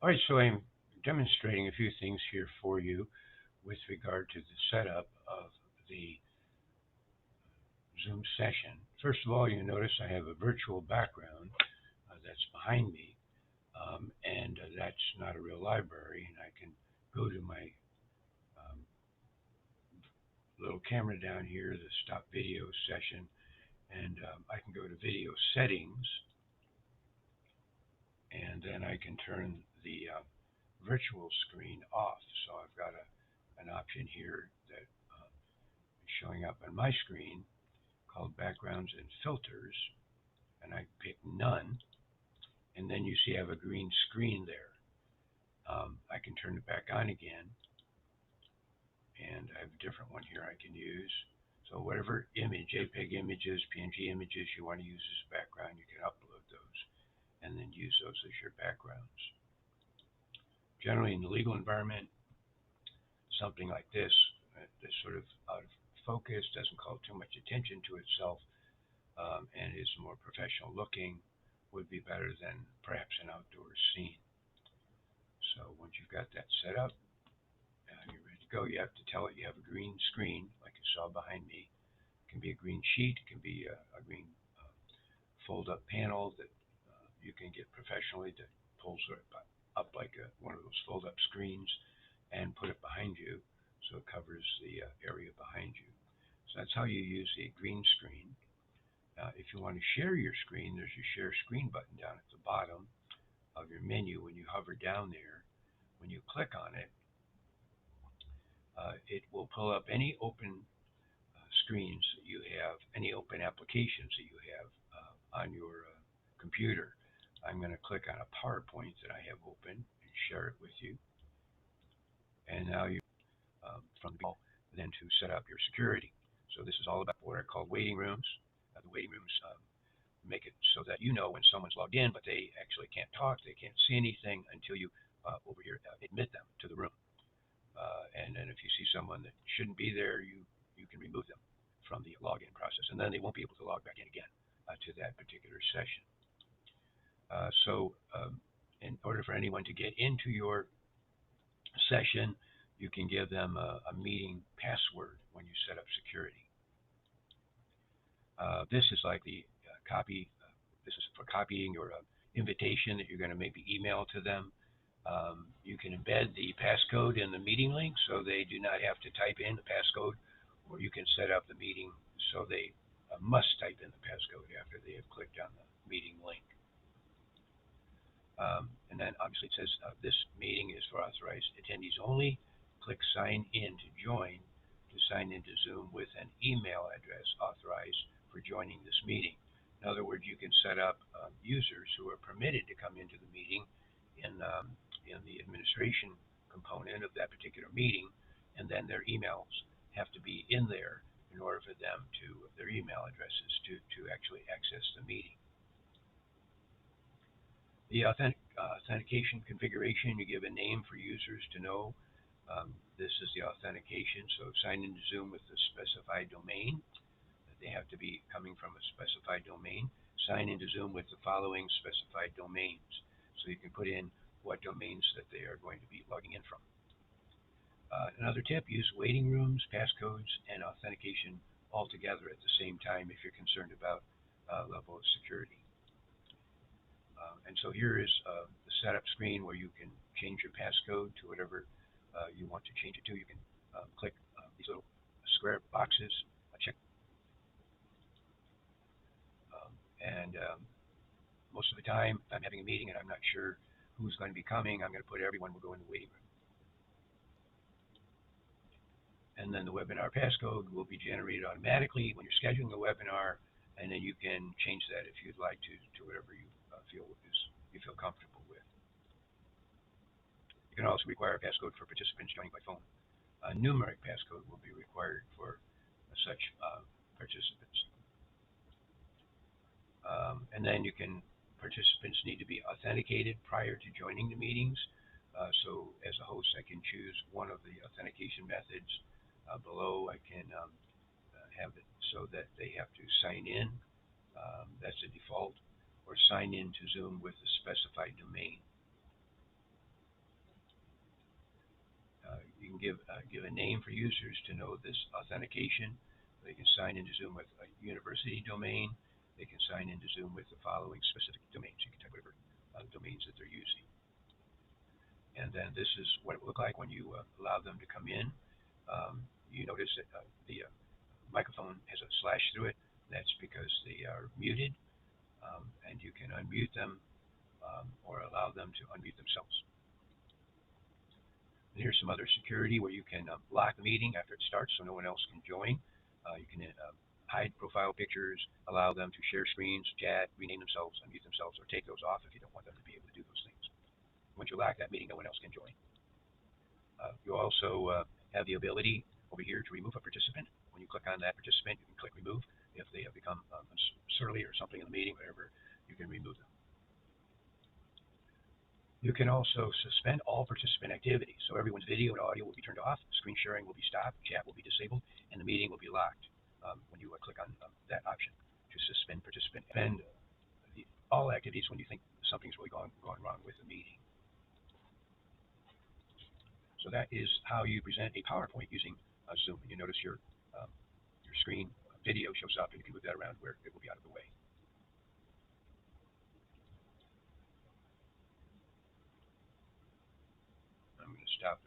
All right, so I'm demonstrating a few things here for you with regard to the setup of the Zoom session. First of all, you notice I have a virtual background that's behind me, and that's not a real library, and I can go to my um, little camera down here, the stop video session, and I can go to video settings, and then I can turn the virtual screen off. So I've got an option here that is showing up on my screen called Backgrounds and Filters, and I pick None, and then you see I have a green screen there. I can turn it back on again, and I have a different one here I can use. So whatever image, JPEG images, PNG images you want to use as background, you can upload those and then use those as your backgrounds. Generally in the legal environment, something like this is sort of out of focus, doesn't call too much attention to itself, and is more professional looking, would be better than perhaps an outdoor scene. So once you've got that set up, you're ready to go. You have to tell it you have a green screen, like you saw behind me. It can be a green sheet, it can be a green fold-up panel that you can get professionally that pulls it up like one of those fold-up screens and put it behind you so it covers the area behind you. So that's how you use a green screen. If you want to share your screen, there's a share screen button down at the bottom of your menu. When you hover down there, when you click on it, it will pull up any open screens that you have, any open applications that you have on your computer. I'm going to click on a PowerPoint that I have open and share it with you. And now you, from the then to set up your security. So this is all about what are called waiting rooms. The waiting rooms make it so that you know when someone's logged in, but they actually can't talk, they can't see anything until you over here admit them to the room. And then if you see someone that shouldn't be there, you can remove them from the login process, and then they won't be able to log back in again to that particular session. In order for anyone to get into your session, you can give them a meeting password when you set up security. This is like the copy. This is for copying your invitation that you're going to maybe email to them. You can embed the passcode in the meeting link so they do not have to type in the passcode, or you can set up the meeting so they must type in the passcode after they have clicked on the meeting link. And then obviously it says this meeting is for authorized attendees only. Click sign in to join to sign into Zoom with an email address authorized for joining this meeting. In other words, you can set up users who are permitted to come into the meeting in the administration component of that particular meeting, and then their emails have to be in there in order for them to, their email addresses to actually access the meeting. The authentication configuration, you give a name for users to know. This is the authentication, so sign into Zoom with the specified domain. They have to be coming from a specified domain. Sign into Zoom with the following specified domains. So you can put in what domains that they are going to be logging in from. Another tip, use waiting rooms, passcodes, and authentication all together at the same time if you're concerned about level of security. And so here is the setup screen where you can change your passcode to whatever you want to change it to. You can click these little square boxes, check. Most of the time, if I'm having a meeting and I'm not sure who's going to be coming, I'm going to put everyone will go in the waiting room. And then the webinar passcode will be generated automatically when you're scheduling the webinar, and then you can change that if you'd like to whatever you feel comfortable with. You can also require a passcode for participants joining by phone. A numeric passcode will be required for such participants. And then participants need to be authenticated prior to joining the meetings. So as a host, I can choose one of the authentication methods. Below, I can have it so that they have to sign in. That's a default. Or sign in to Zoom with the specified domain. can give a name for users to know this authentication. They can sign into Zoom with a university domain. They can sign into Zoom with the following specific domains. You can type whatever domains that they're using. And then this is what it will look like when you allow them to come in. You notice that the microphone has a slash through it. That's because they are muted, and you can unmute them or allow them to unmute themselves. And here's some other security where you can lock the meeting after it starts so no one else can join. You can hide profile pictures, allow them to share screens, chat, rename themselves, unmute themselves, or take those off if you don't want them to be able to do those things. Once you lock that meeting, no one else can join. You also have the ability over here to remove a participant. When you click on that participant, you can click remove. If they have become surly or something in the meeting, whatever, you can remove them. You can also suspend all participant activity. So everyone's video and audio will be turned off, screen sharing will be stopped, chat will be disabled, and the meeting will be locked when you click on that option to suspend participant. And all activities when you think something's really gone wrong with the meeting. So that is how you present a PowerPoint using Zoom. And you notice your screen video shows up, and you can move that around where it will be out of the way. I'm going to stop